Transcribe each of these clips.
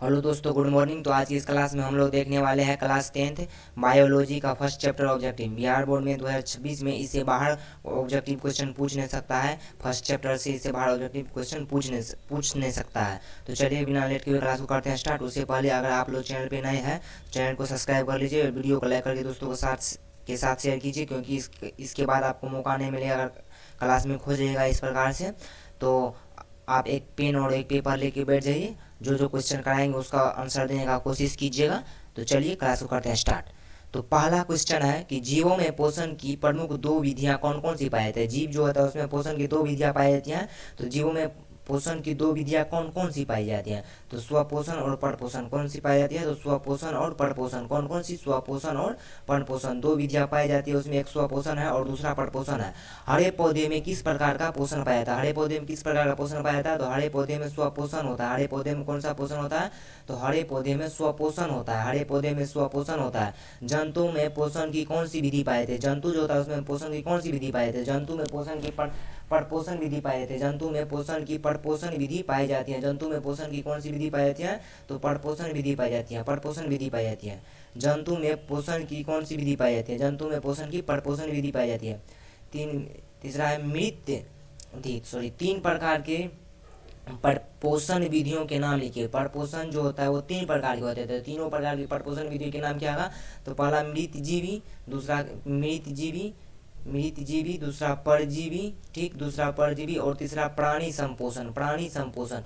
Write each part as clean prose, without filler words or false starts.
Hello दोस्तों, good morning. तो आज की इस क्लास में हम लोग देखने वाले हैं क्लास 10th बायोलॉजी का first chapter objective. Bihar board में 2026 में इससे बाहर ऑब्जेक्टिव क्वेश्चन पूछ नहीं सकता है। फर्स्ट चैप्टर से इससे बाहर ऑब्जेक्टिव क्वेश्चन पूछ नहीं सकता है। तो चलिए बिना लेट के हुए क्लास को करते हैं स्टार्ट। उससे पहले अगर आप लोग चैनल पर नए हैं चैनल को सब्सक्राइब कर लीजिए, वीडियो को लाइक करके दोस्तों के साथ शेयर कीजिए, क्योंकि इसके बाद आपको मौका नहीं मिलेगा अगर क्लास में खोजिएगा इस प्रकार से। तो आप एक पेन और एक पेपर लेके बैठ जाइए, जो जो क्वेश्चन कराएंगे उसका आंसर देने का कोशिश कीजिएगा। तो चलिए क्लास को करते हैं स्टार्ट। तो पहला क्वेश्चन है कि जीवों में पोषण की प्रमुख दो विधियां कौन कौन सी पाई जाती है। जीव जो होता है उसमें पोषण की दो विधियां पाई जाती हैं। तो जीवों में पोषण की दो विधियां कौन कौन सी पाई जाती हैं। तो स्वपोषण और परपोषण कौन सी पाई जाती है। तो स्वपोषण और परपोषण कौन कौन सी, स्वपोषण और परपोषण दो विधियां पाई जाती है। उसमें एक स्वपोषण है और दूसरा परपोषण है। हरे पौधे में किस प्रकार का पोषण पाया जाता है। हरे पौधे में किस प्रकार का पोषण पाया जाता है। तो हरे पौधे में स्वपोषण होता है। हरे पौधे में कौन सा पोषण होता है। तो हरे पौधे में स्वपोषण होता है। हरे पौधे में स्वपोषण होता है। जंतु में पोषण की कौन सी विधि पाए थे। जंतु जो होता है उसमें पोषण की कौन सी विधि पाए थे। जंतु में पोषण की परपोषण विधि पाई जाती है। जंतु में पोषण की परपोषण विधि पाई जाती है। जंतु में पोषण की कौन सी विधि पाई जाती है। तो परपोषण विधि पाई जाती है, परपोषण विधि पाई जाती है। जंतु में पोषण की कौन सी विधि पाई जाती है। जंतु में पोषण की परपोषण विधि पाई जाती है। तीसरा है तीन प्रकार के परपोषण विधियों के नाम लिखिए। परपोषण जो होता है वो तीन प्रकार के होते हैं। तीनों प्रकार की परपोषण विधियों के नाम क्या होगा। तो पहला मृतजीवी, दूसरा मृतजीवी, दूसरा परजीवी, ठीक, दूसरा परजीवी, और तीसरा प्राणी संपोषण। प्राणी संपोषण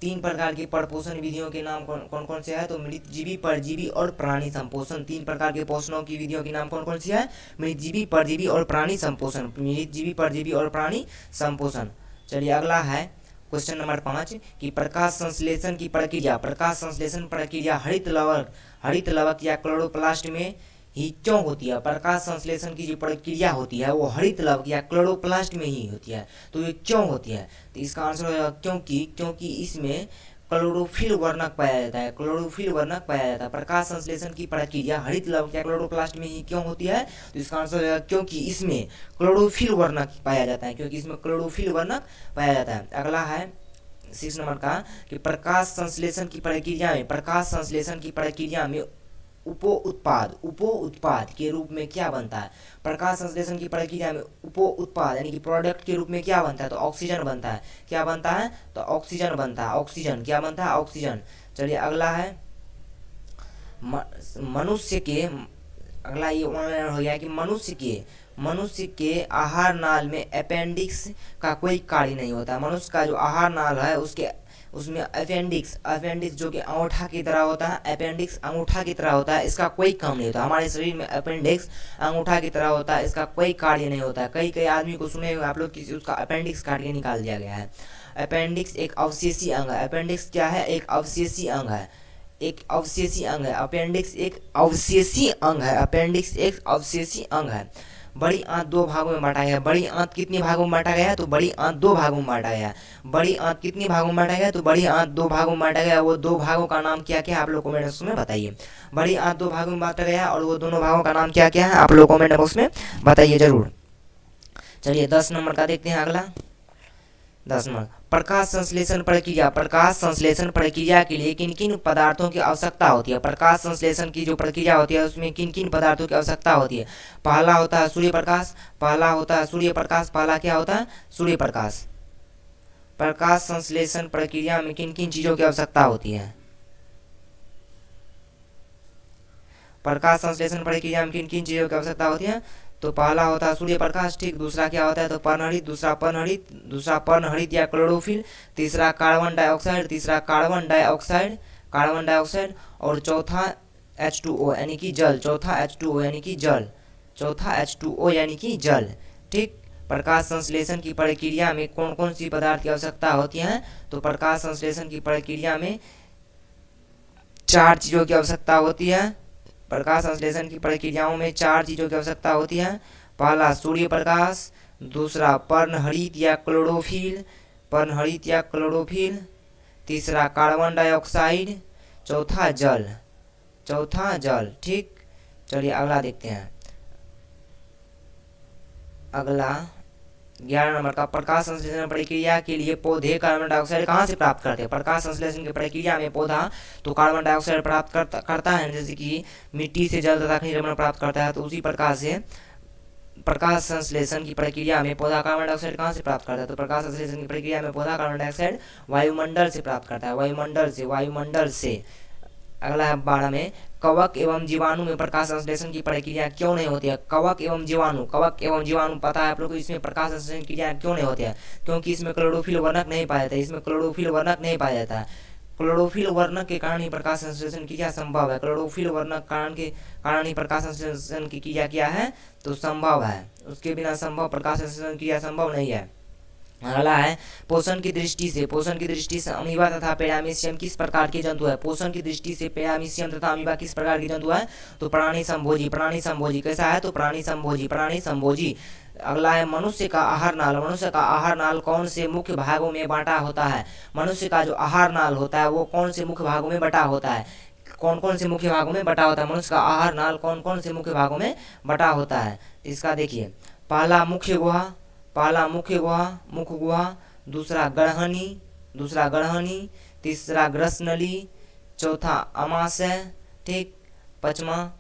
तीन प्रकार की परपोषण विधियों के नाम कौन कौन से है। तो मृतजीवी, परजीवी और प्राणी संपोषण। तीन प्रकार के पोषणों की विधियों के नाम कौन कौन सी है। मृतजीवी, परजीवी और प्राणी संपोषण। मृतजीवी, परजीवी और प्राणी संपोषण। चलिए अगला है क्वेश्चन नंबर 5 कि प्रकाश संश्लेषण की प्रक्रिया। प्रकाश संश्लेषण प्रक्रिया हरित लवक या क्लोरोप्लास्ट में ही क्यों होती है। प्रकाश संश्लेषण की जो प्रक्रिया होती है वो हरित लवक या क्लोरोप्लास्ट में ही होती है। तो ये क्यों होती है। तो इसका आंसर होगा क्योंकि इसमें क्लोरोफिल वर्णक पाया जाता है। क्लोरोफिल वर्णक पाया जाता है। प्रकाश संश्लेषण की प्रक्रिया हरित लवक या क्लोरोप्लास्ट में ही क्यों होती है। तो इसका आंसर होगा क्योंकि इसमें क्लोरोफिल वर्णक पाया जाता है। क्योंकि इसमें क्लोरोफिल वर्णक पाया जाता है। अगला है 6 नंबर का कि प्रकाश संश्लेषण की प्रक्रिया में उप उत्पाद के रूप में क्या बनता है। प्रकाश संश्लेषण की प्रक्रिया में उप उत्पाद यानी कि प्रोडक्ट के रूप में क्या बनता है। तो ऑक्सीजन बनता है। क्या बनता है। तो ऑक्सीजन बनता है। ऑक्सीजन क्या बनता है। ऑक्सीजन। चलिए अगला है मनुष्य के, अगला ये ऑनलाइन हो गया कि मनुष्य के आहार नाल में अपेंडिक्स का कोई कार्य नहीं होता। मनुष्य का जो आहार नाल है उसमें अपेंडिक्स जो कि अंगूठा की तरह होता है। अपेंडिक्स अंगूठा की तरह होता है, इसका कोई काम नहीं होता। हमारे शरीर में अपेंडिक्स अंगूठा की तरह होता है, इसका कोई कार्य नहीं होता है। कई आदमी को सुने हुए आप लोग किसी उसका अपेंडिक्स काट के निकाल दिया गया है। अपेंडिक्स एक अवशेषी अंग है। अपेंडिक्स क्या है। एक अवशेषी अंग है। अपेंडिक्स एक अवशेषी अंग है। अपेंडिक्स एक अवशेषी अंग है। बड़ी आंत दो भागों में बांटा गया है। बड़ी आंत कितने भागों में बांटा गया है। तो बड़ी आंत दो भागों में बांटा गया है। बड़ी आंत कितने भागों में बांटा गया है। तो बड़ी आंत दो भागों में बांटा गया है। वो दो भागों का नाम क्या क्या है आप लोग कमेंट बॉक्स में बताइए। बड़ी आंत दो भागों में बांटा गया है और वो दोनों भागों का नाम क्या क्या है आप लोग कमेंट बॉक्स में बताइए जरूर। चलिए 10 नंबर का देखते हैं अगला। 10 नंबर प्रकाश संश्लेषण प्रक्रिया के लिए किन किन पदार्थों की आवश्यकता होती है। प्रकाश संश्लेषण की जो प्रक्रिया होती है उसमें किन किन पदार्थों की आवश्यकता होती है। पहला होता है सूर्य प्रकाश। पहला क्या होता है। सूर्य प्रकाश। प्रकाश संश्लेषण प्रक्रिया में किन किन चीजों की आवश्यकता होती है। प्रकाश संश्लेषण प्रक्रिया में किन किन चीजों की आवश्यकता होती है। तो पहला होता है सूर्य प्रकाश, ठीक। दूसरा क्या होता है। तो पर्णहरित, दूसरा पर्णहरित या क्लोरोफिल। तीसरा कार्बन डाइऑक्साइड और चौथा H2O यानी कि जल। चौथा H2O यानी कि जल, ठीक। प्रकाश संश्लेषण की प्रक्रिया में कौन कौन सी पदार्थ की आवश्यकता होती है। तो प्रकाश संश्लेषण की प्रक्रिया में 4 चीजों की आवश्यकता होती है। प्रकाश संश्लेषण की प्रक्रियाओं में 4 चीजों की आवश्यकता होती है। पहला सूर्य प्रकाश, दूसरा पर्णहरित या क्लोरोफिल, तीसरा कार्बन डाइऑक्साइड, चौथा जल, ठीक। चलिए अगला देखते हैं। अगला 11 नंबर का, प्रकाश संश्लेषण प्रक्रिया के लिए पौधे कार्बन डाइऑक्साइड कहाँ से प्राप्त करते हैं? प्रकाश संश्लेषण की प्रक्रिया में पौधा तो कार्बन डाइऑक्साइड प्राप्त करता है, जैसे कि मिट्टी से जल तथा खनिज लवण प्राप्त करता है, तो उसी प्रकार से प्रकाश संश्लेषण की प्रक्रिया में पौधा कार्बन डाइऑक्साइड कहाँ से प्राप्त करता है? तो प्रकाश संश्लेषण की प्रक्रिया में पौधा कार्बन डाइऑक्साइड वायुमंडल से प्राप्त करता है, वायुमंडल से। अगला है 12 में, कवक एवं जीवाणु में प्रकाश संश्लेषण की प्रक्रिया क्यों नहीं होती है? कवक एवं जीवाणु पता है आप लोग को, इसमें प्रकाश संश्लेषण की क्रिया क्यों नहीं होती है? क्योंकि इसमें क्लोरोफिल वर्णक नहीं पाया जाता है, क्लोरोफिल वर्णक के कारण ही प्रकाश संश्लेषण की क्रिया संभव है, क्लोरोफिल वर्णक कारण ही प्रकाश संश्लेषण की क्रिया क्या है? तो संभव है, उसके बिना संभव प्रकाश संश्लेषण की क्रिया संभव नहीं है। अगला है, पोषण की दृष्टि से अमीबा तथा पैरामीशियम किस प्रकार के जंतु है? पोषण की दृष्टि से पैरामीशियम तथा अमीबा किस प्रकार के जंतु है? तो प्राणी संभोजी कैसा है? तो प्राणी संभोजी। अगला है, मनुष्य का आहार नाल कौन से मुख्य भागों में बांटा होता है? मनुष्य का जो आहार नाल होता है वो कौन से मुख्य भागों में बटा होता है? कौन से मुख्य भागों में बटा होता है? मनुष्य का आहार नाल कौन से मुख्य भागों में बटा होता है? इसका देखिए, पहला मुख्य गुहा, दूसरा गढ़हनी, तीसरा ग्रसनली, चौथा अमाशय, ठीक, पांचवा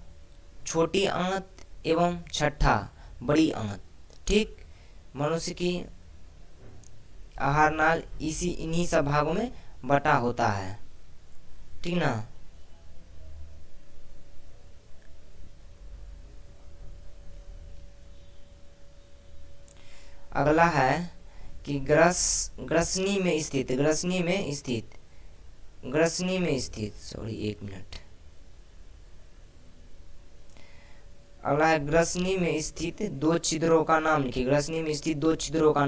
छोटी आंत एवं छठा बड़ी आंत, ठीक। मनुष्य की आहार नाल इन्हीं सब भागों में बटा होता है, ठीक ना। अगला है कि ग्रसनी में स्थित सॉरी एक मिनट। अगला है, ग्रसनी में स्थित दो छिद्रों का नाम लिखिए। ग्रसनी में स्थित दो छिद्रों का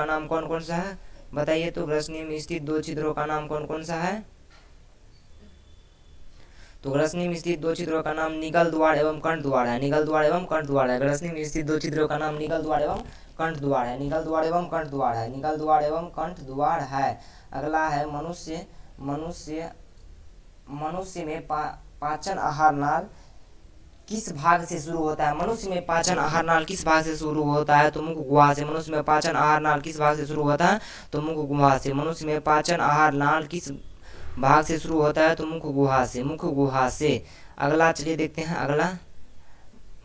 नाम कौन कौन सा है बताइए? तो ग्रसनी में स्थित दो छिद्रों का नाम कौन कौन सा है? तो ग्रसनी में स्थित दो छिद्रों का नाम निगल द्वार एवं कंठ द्वार है। ग्रसनी में स्थित दो छिद्रों का नाम निगल द्वार एवं कंठ द्वार है। अगला है, मनुष्य में पाचन आहार नाल किस भाग से शुरू होता है? मनुष्य में पाचन आहार नाल किस भाग से शुरू होता है? तो मुख गुहा से। मनुष्य में पाचन आहार नाल किस भाग से शुरू होता है? तो मुख गुहा से। मनुष्य में पाचन आहार नाल किस भाग से शुरू होता है? तो मुख गुहा से। अगला चलिए देखते हैं। अगला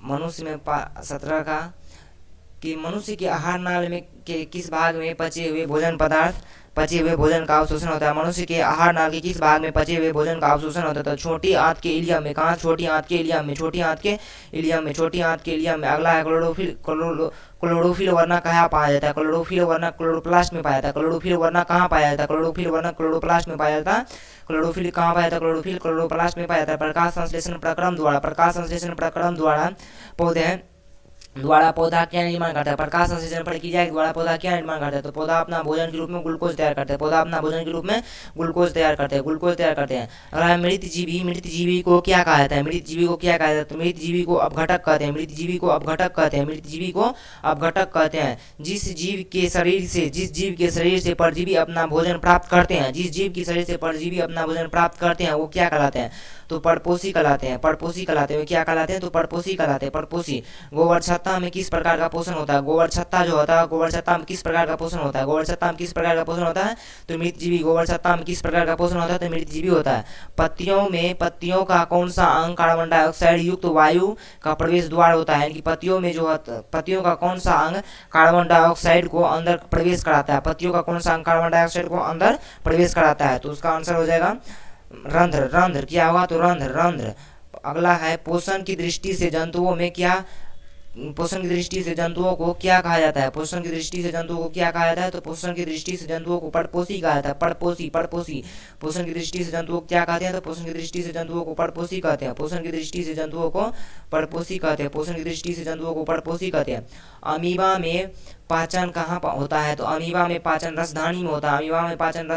मनुष्य में 17 का, कि मनुष्य के आहार नाल में के किस भाग में पचे हुए भोजन का अवशोषण होता है? मनुष्य के आहार नाल के किस भाग में पचे हुए भोजन का अवशोषण होता है? तो छोटी आंत के इलियम में। कहाँ? छोटी आंत के इलियम में। अगला है, क्लोरोफिल वर्णक कहाँ पाया जाता है? क्लोरोफिल वर्णक क्लोरोप्लास्ट में पाया जाता है। क्लोरोफिल वर्णक कहाँ पाया जाता है? क्लोरोफिल वर्णक क्लोरोप्लास्ट में पाया जाता है। क्लोरोफिल कहाँ पाया जाता है? क्लोरोफिल क्लोरोप्लास्ट में पाया जाता है। प्रकाश संश्लेषण प्रक्रम द्वारा पौधा क्या निर्माण करता है? प्रकाश संश्लेषण प्रक्रिया के द्वारा पौधा क्या निर्माण करता है? तो पौधा अपना भोजन के रूप में ग्लूकोज तैयार करते हैं। ग्लूकोज तैयार करते हैं। अगर मृत जीवी को क्या कहा जाता है? मृत जीवी को अपघटक कहते हैं। जिस जीव के शरीर से परजीवी अपना भोजन प्राप्त करते हैं वो क्या कहलाते हैं? तो परपोषी कहलाते हैं। क्या कहलाते हैं? तो परपोषी कहलाते हैं। गोबर छत्ता में किस प्रकार का पोषण होता है? गोबर छत्ता में किस प्रकार का पोषण होता है? तो मृतजीवी। गोबर छत्ता में किस प्रकार का पोषण होता है? तो मृतजीवी होता है। पत्तियों का कौन सा अंग कार्बन डाइऑक्साइड युक्त वायु का प्रवेश द्वार होता है? कि पत्तियों का कौन सा अंग कार्बन डाइऑक्साइड को अंदर प्रवेश कराता है? तो उसका आंसर हो जाएगा रंध्र। क्या होगा? तो रंध्र। अगला है, पोषण की दृष्टि से जंतुओं को क्या कहा जाता है? तो पोषण की दृष्टि से जंतुओं को परपोषी कहा जाता है। पोषण की दृष्टि से जंतुओं को क्या कहते हैं? तो पोषण की दृष्टि से जंतुओं को परपोषी कहते हैं। अमीबा में पाचन कहाँ होता है? तो अमीबा में पाचन रसधानी में होता है। अमीबा में पाचन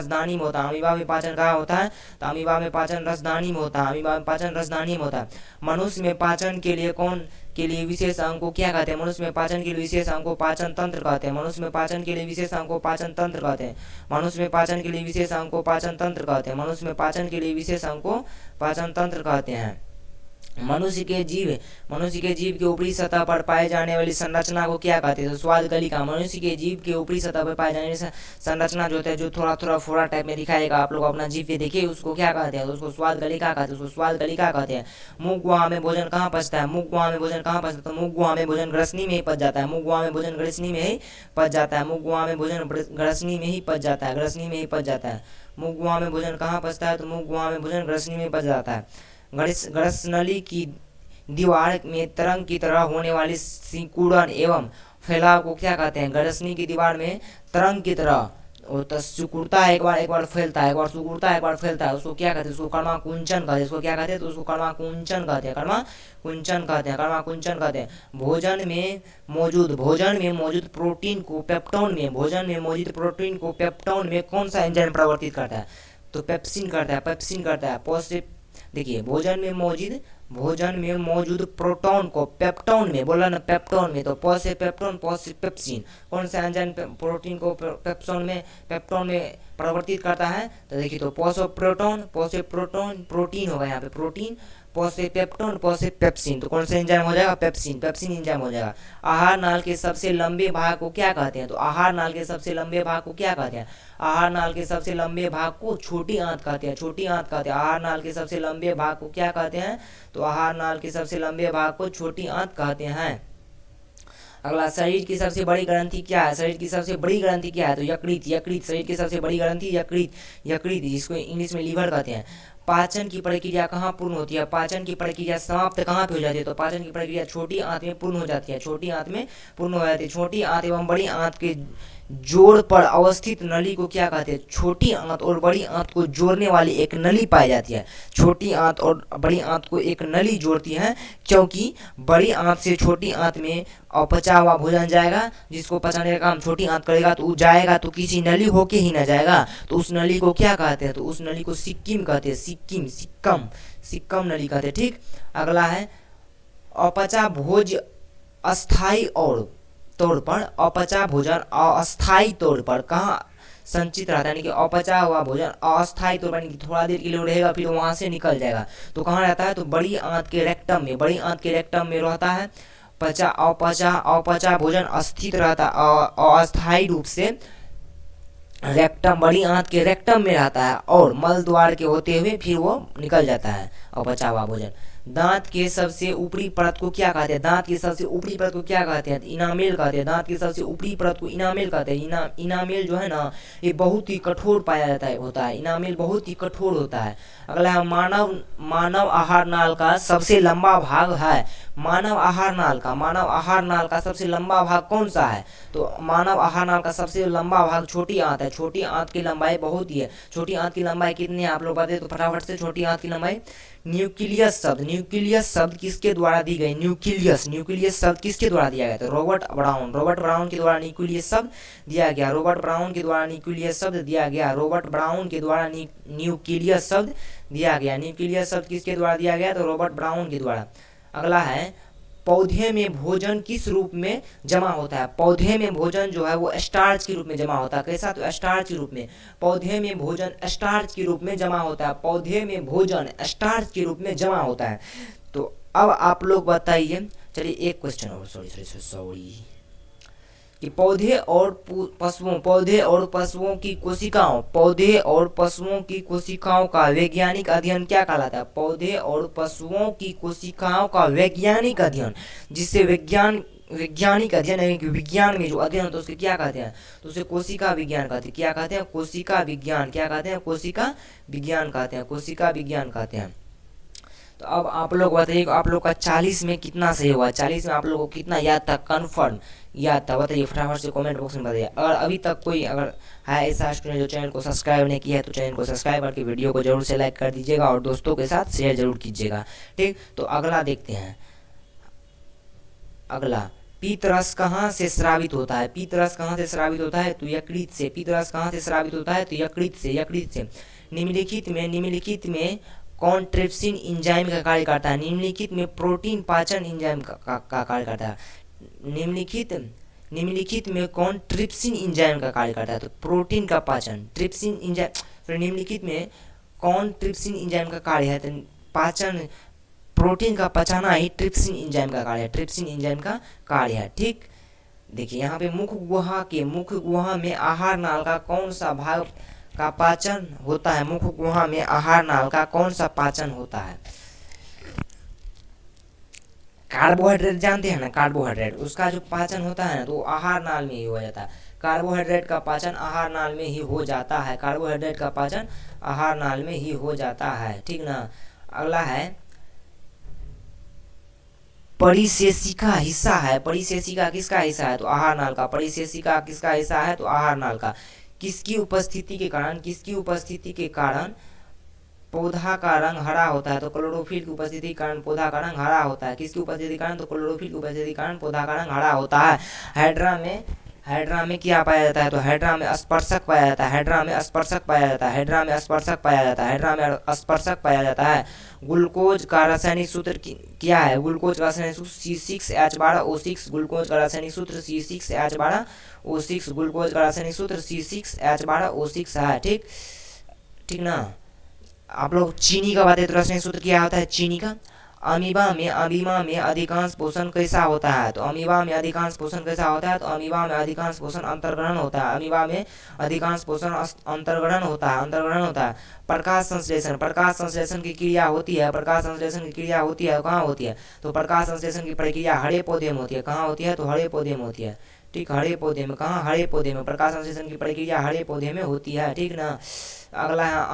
कहाँ होता है? तो अमीबा में पाचन रसधानी में होता है। मनुष्य में पाचन के लिए विशेष अंग को क्या कहते हैं? मनुष्य में पाचन के लिए विशेष अंग को पाचन तंत्र कहते हैं। मनुष्य में पाचन के लिए विशेष अंग को पाचन तंत्र कहते हैं। मनुष्य के जीव के ऊपरी सतह पर पाए जाने वाली संरचना को क्या कहते हैं? तो स्वाद गलिका। मनुष्य के जीव के ऊपरी सतह पर पाए जाने वाली संरचना जो होता है, जो थोड़ा थोड़ा फोड़ा टाइप में दिखाएगा, आप लोग अपना जीव पे देखिए, उसको क्या कहते हैं? तो उसको स्वाद गलिका कहते हैं, उसको स्वाद गलिका कहते हैं। मुख गुहा में भोजन कहाँ पचता है? मुख गुहा में भोजन कहाँ पचता है? तो मुख गुहा में भोजन ग्रसनी में ही पच जाता है। मुख गुहा में भोजन ग्रसनी में ही पच जाता है। मुख गुहा में भोजन ग्रसनी में ही पच जाता है। ग्रसनी में ही पच जाता है। मुख गुहा में भोजन कहाँ पचता है? तो मुख गुहा में भोजन ग्रसनी में पच जाता है। ग्रसनली की दीवार में तरंग की तरह होने वाली सिकुड़न एवं फैलाव को क्या कहते हैं? ग्रसनी की दीवार में तरंग की तरह सिकुड़ता है, एक बार फैलता है, एक बार सिकुड़ता है, एक बार फैलता है, उसको क्या कहते हैं? उसको कर्मा कुंचन कहते हैं। उसको क्या कहते हैं? तो उसको कर्मा कुंचन कहते हैं। कर्मा कुंचन कहते हैं। कर्मा कुंचन कहते हैं। भोजन में मौजूद प्रोटीन को पेप्टोन में कौन सा एंजाइम परिवर्तित करता है? तो पेप्सिन करता है। देखिए, भोजन में मौजूद प्रोटॉन को पेप्टोन में, बोला ना पेप्टोन में, तो प से पेप्टोन, प से पेप्सिन, कौन सा एंजाइम प्रोटीन को पेप्टोन में परिवर्तित करता है? तो देखिए, तो प से प्रोटीन होगा यहाँ पे, प्रोटीन, प से पेप्टोन, प से पेप्सिन, तो कौन सा एंजाइम हो जाएगा? पेप्सिन एंजाइम हो जाएगा। आहार नाल के सबसे लंबे भाग को क्या कहते हैं? तो आहार नाल के सबसे लंबे भाग को क्या कहते हैं? आहार नाल के सबसे लंबे भाग को छोटी आंत कहते हैं। आहार नाल के सबसे लंबे भाग को क्या कहते हैं? तो आहार नाल के सबसे लंबे भाग को छोटी आंत कहते हैं। अगला, शरीर की सबसे बड़ी ग्रंथि क्या है? शरीर की सबसे बड़ी ग्रंथि क्या है? तो यकृत। शरीर की सबसे बड़ी ग्रंथि यकृत, जिसको इंग्लिश में लीवर कहते हैं। पाचन की प्रक्रिया कहाँ पूर्ण होती है? पाचन की प्रक्रिया समाप्त कहाँ पे हो जाती है? तो पाचन की प्रक्रिया छोटी आंत में पूर्ण हो जाती है। छोटी आंत एवं बड़ी आंत के जोड़ पर अवस्थित नली को क्या कहते हैं? छोटी आंत और बड़ी आंत को जोड़ने वाली एक नली पाई जाती है। छोटी आंत और बड़ी आंत को एक नली जोड़ती है, क्योंकि बड़ी आंत से छोटी आंत में अपचा हुआ भोजन जाएगा, जिसको पचाने का काम छोटी आंत करेगा, तो जाएगा तो किसी नली होके ही ना जाएगा, तो उस नली को क्या कहते हैं? तो उस नली को सिक्किम कहते हैं। सिक्कम नली कहते हैं। ठीक, अगला है, अपचा भोज अस्थायी अपचा भोजन अस्थायी तौर पर कहाँ संचित रहता है? यानी कि अपचा हुआ भोजन अस्थायी तौर पर, थोड़ा देर के लिए रहेगा, फिर वहां से निकल जाएगा, तो कहाँ रहता है? तो बड़ी आंत के रेक्टम में रहता है। अपचा भोजन अस्थित रहता अस्थायी रूप से बड़ी आंत के रेक्टम में रहता है, और मल द्वार के होते हुए फिर वो निकल जाता है अपचा हुआ भोजन। दांत के सबसे ऊपरी परत को क्या कहते हैं? इनामेल कहते हैं। दांत की सबसे ऊपरी परत को इनामेल कहते हैं। इनामेल जो है ना, ये बहुत ही कठोर पाया होता है। इनामेल बहुत ही कठोर होता है। अगला है, मानव आहार नाल का सबसे लंबा भाग है। मानव आहार नाल का सबसे लंबा भाग कौन सा है? तो मानव आहार नाल का सबसे लंबा भाग छोटी आंत है। छोटी आंत की लंबाई बहुत ही है। छोटी आंत की लंबाई कितनी है आप लोग बताइए तो फटाफट से। छोटी आंत की लंबाई, न्यूक्लियस शब्द किसके द्वारा दी गई? न्यूक्लियस शब्द किसके द्वारा दिया गया? तो रॉबर्ट ब्राउन के द्वारा न्यूक्लियस शब्द दिया गया। रॉबर्ट ब्राउन के द्वारा न्यूक्लियस शब्द दिया गया। न्यूक्लियस शब्द किसके द्वारा दिया गया? तो रॉबर्ट ब्राउन के द्वारा। अगला है, पौधे में भोजन किस रूप में जमा होता है? पौधे में भोजन जो है वो स्टार्च के रूप में जमा होता है। कैसा? तो स्टार्च के रूप में। पौधे में भोजन स्टार्च के रूप में जमा होता है। तो अब आप लोग बताइए, चलिए एक क्वेश्चन और, सॉरी, कि पौधे और पशुओं की कोशिकाओं का वैज्ञानिक अध्ययन क्या कहलाता है? पौधे और पशुओं की कोशिकाओं का वैज्ञानिक अध्ययन, जिससे वैज्ञानिक अध्ययन है कि विज्ञान में जो अध्ययन होता है उसके क्या कहते हैं? तो उसे कोशिका विज्ञान कहते हैं। क्या कहते हैं? कोशिका विज्ञान कहते हैं। तो अब आप लोग बताइए, आप लोग का 40 में कितना सही हुआ? 40 में आप लोगों को कितना याद था? कन्फर्म याद था? बताइए फटाफट से कमेंट बॉक्स में बताइए। अगर अभी तक कोई है ऐसा स्टूडेंट जो चैनल को सब्सक्राइब नहीं किया है, तो चैनल को सब्सक्राइब करके वीडियो को जरूर से लाइक कर दीजिएगा और दोस्तों के साथ शेयर जरूर कीजिएगा। ठीक, तो अगला देखते हैं। अगला, पीतरस कहाँ से स्रावित होता है? तो यकृत से। पीतरस कहाँ से स्रावित होता है? तो यकृत से। निम्नलिखित में कौन ट्रिप्सिन एंजाइम का कार्य करता है? निम्नलिखित में प्रोटीन पाचन एंजाइम का कार्य करता है। निम्नलिखित में कौन ट्रिप्सिन एंजाइम का कार्य करता है? तो प्रोटीन का पाचन, ट्रिप्सिन एंजाइम। निम्नलिखित में कौन ट्रिप्सिन एंजाइम का कार्य है? तो पाचन प्रोटीन का पचाना ही ट्रिप्सिन एंजाइम का कार्य है, ट्रिप्सिन एंजाइम का कार्य है। ठीक, देखिए यहाँ पे मुख गुहा में आहार नाल का कौन सा भाग का पाचन होता है? मुख गुहा में आहार नाल का कौन सा पाचन होता है? कार्बोहाइड्रेट जानते हैं ना, कार्बोहाइड्रेट, उसका जो पाचन होता है ना तो आहार नाल में ही हो जाता है। कार्बोहाइड्रेट का पाचन आहार नाल में ही हो जाता है, कार्बोहाइड्रेट का पाचन आहार नाल में ही हो जाता है। ठीक ना। अगला है परिशेषिका हिस्सा है, परिशेषिका किसका हिस्सा है? तो आहार नाल का। परिशेषिका किसका हिस्सा है? तो आहार नाल का। किसकी उपस्थिति के कारण पौधा का रंग हरा होता है? तो क्लोरोफिल की उपस्थिति के कारण पौधा का रंग हरा होता है। किसकी उपस्थिति के कारण? तो क्लोरोफिल की उपस्थिति के कारण पौधा का रंग हरा होता है। हाइड्रा में क्या पाया जाता है? तो हाइड्रा में स्पर्शक पाया जाता है, हाइड्रा में स्पर्शक पाया जाता है, हाइड्रा में स्पर्शक पाया जाता है, हाइड्रा में स्पर्शक पाया जाता है। ग्लूकोज का रासायनिक सूत्र क्या है? ग्लूकोज का रासायनिक सूत्र C6H12O6। ग्लूकोज का रासायनिक सूत्र C6H12O6। ग्लूकोज का रासायनिक सूत्र C6H12O6 है। ठीक, ठीक ना। आप लोग चीनी का बातें तो रासायनिक सूत्र क्या होता है चीनी का? अमीबा में अधिकांश पोषण कैसा होता है? तो अमीबा में अधिकांश पोषण कैसा होता है? तो अमीबा में अधिकांश पोषण अंतर्ग्रहण होता है, अमीबा में अधिकांश पोषण अंतर्ग्रहण होता है। प्रकाश संश्लेषण की क्रिया होती है, कहाँ होती है? तो प्रकाश संश्लेषण की प्रक्रिया हरे पौधे में होती है, कहाँ होती है? तो हरे पौधे में होती है। ठीक, हरे पौधे में, कहाँ? हरे पौधे में। प्रकाश संश्लेषण की प्रक्रिया हरे पौधे में होती है। ठीक ना। अगला है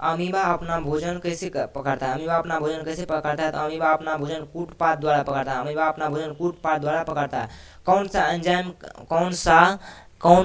अमीबा अपना भोजन कैसे पकड़ता है? अमीबा अपना भोजन कैसे पकड़ता है? तो अमीबा अपना भोजन कूटपाद द्वारा पकड़ता है, अमीबा अपना भोजन कूटपाद द्वारा पकड़ता है। कौन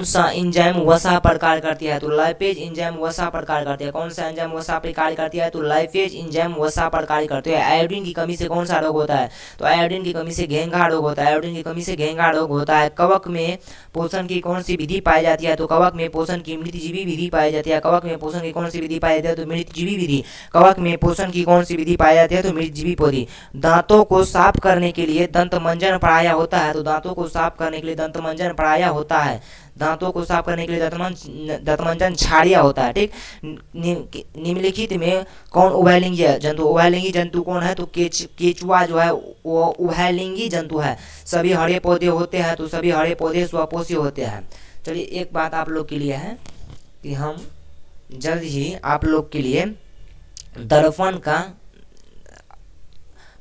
सा एंजाइम वसा पर कार्य करती है? तो लाइपेज एंजाइम वसा पर कार्य करती है। कौन सा एंजाइम वसा पर कार्य करती है? तो लाइपेज एंजाइम वसा पर कार्य करती है। आयोडीन की कमी से कौन सा रोग होता है? तो आयोडीन की कमी से घेंघा रोग होता है, आयोडीन की कमी से घेंघा रोग होता है। कवक में पोषण की कौन सी विधि पाई जाती है? तो कवक में पोषण की मृतजीवी विधि पाई जाती है। कवक में पोषण की कौन सी विधि पाई जाती है? तो मृतजीवी विधि। कवक में पोषण की कौन सी विधि पाई जाती है? तो मृतजीवी विधि। दांतों को साफ करने के लिए दंतमंजन पढ़ाया होता है, तो दांतों को साफ करने के लिए दंतमंजन पढ़ाया होता है। दांतों को साफ करने के लिए दंतमंजन छाड़िया होता है। ठीक, निम्नलिखित में कौन उभयलिंगी जंतु? उभयलिंगी जंतु कौन है? तो केचुआ जो है वो उभयलिंगी जंतु है। सभी हरे पौधे होते हैं, तो सभी हरे पौधे स्वपोषी होते हैं। चलिए, एक बात आप लोग के लिए है कि हम जल्द ही आप लोग के लिए दर्पण का,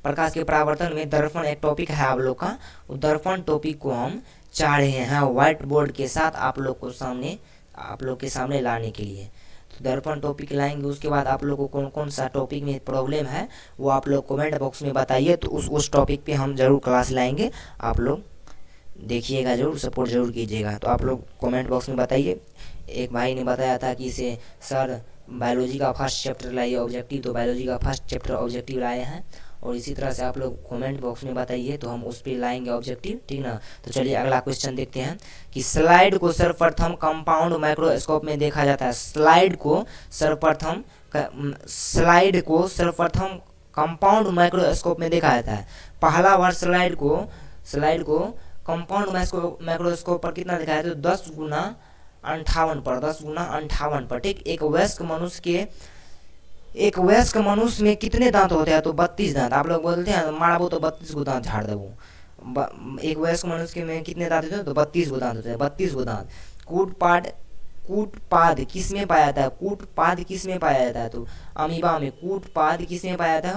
प्रकाश के परावर्तन में दर्पण एक टॉपिक है आप लोग का, दर्पण टॉपिक को हम चाह रहे हैं व्हाइट बोर्ड के साथ आप लोग के सामने लाने के लिए। तो दर्पण टॉपिक लाएंगे, उसके बाद आप लोग को कौन कौन सा टॉपिक में प्रॉब्लम है वो आप लोग कमेंट बॉक्स में बताइए, तो उस टॉपिक पे हम जरूर क्लास लाएंगे। आप लोग देखिएगा, जरूर सपोर्ट जरूर कीजिएगा। तो आप लोग कमेंट बॉक्स में बताइए। एक भाई ने बताया था कि इसे सर बायोलॉजी का फर्स्ट चैप्टर लाइए ऑब्जेक्टिव, तो बायोलॉजी का फर्स्ट चैप्टर ऑब्जेक्टिव लाए हैं। और इसी तरह से आप लोग कमेंट बॉक्स में बताइए, तो हम उस पर लाएंगे ऑब्जेक्टिव। ठीक ना। तो चलिए अगला क्वेश्चन देखते हैं कि स्लाइड को सर्वप्रथम कंपाउंड माइक्रोस्कोप में देखा जाता है। स्लाइड को सर्वप्रथम कंपाउंड माइक्रोस्कोप में देखा जाता है। पहला बार स्लाइड को कंपाउंड माइक्रोस्कोप पर कितना दिखाया? तो 10x58 पर, 10x58 पर। ठीक, एक वयस्क मनुष्य में कितने दांत होते हैं? तो 32 दांत। आप लोग बोलते हैं मारबो तो 32 गो दांत झाड़ देबो। एक वयस्क मनुष्य में कितने दांत होते हैं? तो 32 गो दांत होते हैं, 32 गो दांत। कूटपाद किस में पाया जाता है? कूटपाद किस में पाया जाता है? तो अमीबा में। कूटपाद किस में पाया जाता है?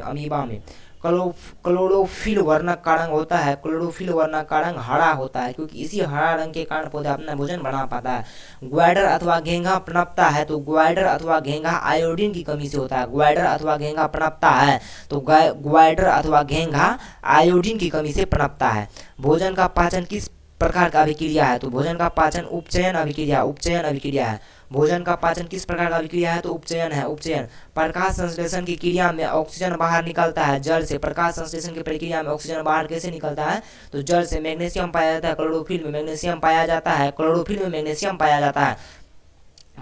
अमीबा में। क्लोरोफिल वर्णक का रंग होता है, क्लोरोफिल वर्णक का रंग हरा होता है, क्योंकि इसी हरा रंग के कारण पौधा अपना भोजन बना पाता है। ग्वाइडर अथवा घेंघा पनपता है, तो ग्वाइडर अथवा घेंघा आयोडीन की कमी से होता है। ग्वाइडर अथवा घेंघा पनपता है, तो ग्वाइडर अथवा घेंघा आयोडीन की कमी से पनपता है। भोजन का पाचन किस प्रकार का अभिक्रिया है? तो भोजन का पाचन उपचयन अभिक्रिया है। भोजन का पाचन किस प्रकार का अभिक्रिया है? तो उपचयन है, उपचयन। प्रकाश संश्लेषण की क्रिया में ऑक्सीजन बाहर निकलता है जल से। प्रकाश संश्लेषण की प्रक्रिया में ऑक्सीजन बाहर कैसे निकलता है? तो जल से। मैग्नीशियम पाया जाता है क्लोरोफिल में, मैग्नीशियम पाया जाता है, क्लोरोफिल में मैग्नीशियम पाया जाता है।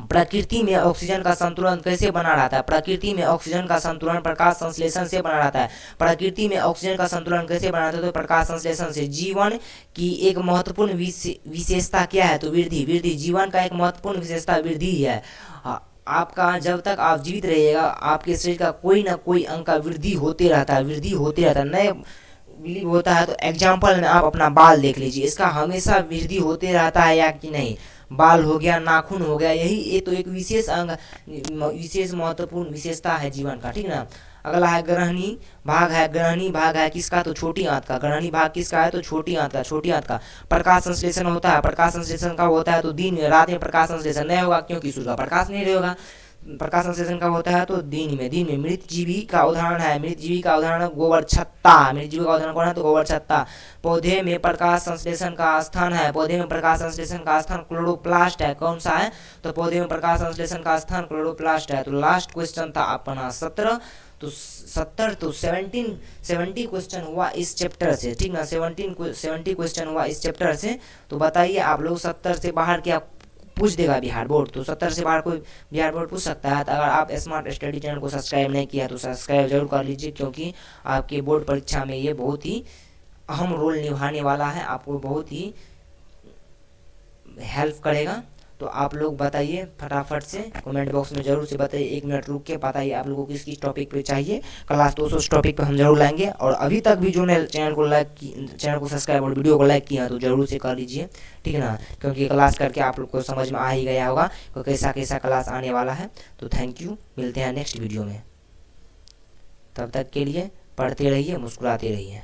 प्रकृति में ऑक्सीजन का संतुलन कैसे बना रहता है? प्रकृति में ऑक्सीजन का संतुलन प्रकाश संश्लेषण से बना रहता है। प्रकृति में ऑक्सीजन का संतुलन कैसे बना रहता है? तो प्रकाश संश्लेषण से। जीवन की एक महत्वपूर्ण विशेषता क्या है? तो वृद्धि। वृद्धि जीवन का एक महत्वपूर्ण विशेषता वृद्धि है। आपका जब तक आप जीवित रहिएगा आपके शरीर का कोई ना कोई अंग का वृद्धि होते रहता है, वृद्धि होते रहता है, नए बिलीव होता है। तो एग्जाम्पल में आप अपना बाल देख लीजिए, इसका हमेशा वृद्धि होते रहता है या कि नहीं? बाल हो गया, नाखून हो गया, यही ये तो एक विशेष अंग, विशेष महत्वपूर्ण विशेषता है जीवन का, ठीक ना। अगला है ग्रहणी भाग है। ग्रहणी भाग है किसका? तो छोटी आंत का। ग्रहणी भाग किसका है? तो छोटी आंत का। छोटी आंत का प्रकाश संश्लेषण होता है। प्रकाश संश्लेषण कब होता है? तो दिन में। रात में प्रकाश संश्लेषण नहीं होगा क्योंकि सूर्य का प्रकाश नहीं रहेगा। प्रकाश संश्लेषण कब होता है? तो दिन में। दिन में। मृत जीवी का उदाहरण है, मृत जीवी का उदाहरण गोबर छत्ता। मृत जीवी का उदाहरण कौन है? तो गोबर छत्ता। पौधे में प्रकाश संश्लेषण का स्थान है, पौधे में प्रकाश संश्लेषण का स्थान क्लोरोप्लास्ट है। कौन सा है? तो पौधे में प्रकाश संश्लेषण का स्थान क्लोरोप्लास्ट है। तो लास्ट क्वेश्चन था अपना 17, तो 70 तो 70 क्वेश्चन हुआ इस चैप्टर से, ठीक ना। 70 क्वेश्चन हुआ इस चैप्टर से। तो बताइए आप लोग 70 से बाहर क्या पूछ देगा बिहार बोर्ड? तो 70 से बाहर कोई बिहार बोर्ड पूछ सकता है। तो अगर आप स्मार्ट स्टडी चैनल को सब्सक्राइब नहीं किया तो सब्सक्राइब जरूर कर लीजिए, क्योंकि आपके बोर्ड परीक्षा में ये बहुत ही अहम रोल निभाने वाला है, आपको बहुत ही हेल्प करेगा। तो आप लोग बताइए फटाफट से कमेंट बॉक्स में जरूर से बताइए, 1 मिनट रुक के बताइए आप लोगों को किस टॉपिक पे चाहिए क्लास। तो उस टॉपिक पे हम जरूर लाएंगे। और अभी तक भी जो ने चैनल को सब्सक्राइब और वीडियो को लाइक किया तो जरूर से कर लीजिए, ठीक है ना, क्योंकि क्लास करके आप लोग को समझ में आ ही गया होगा कि कैसा कैसा क्लास आने वाला है। तो थैंक यू, मिलते हैं नेक्स्ट वीडियो में। तब तक के लिए पढ़ते रहिए, मुस्कुराते रहिए।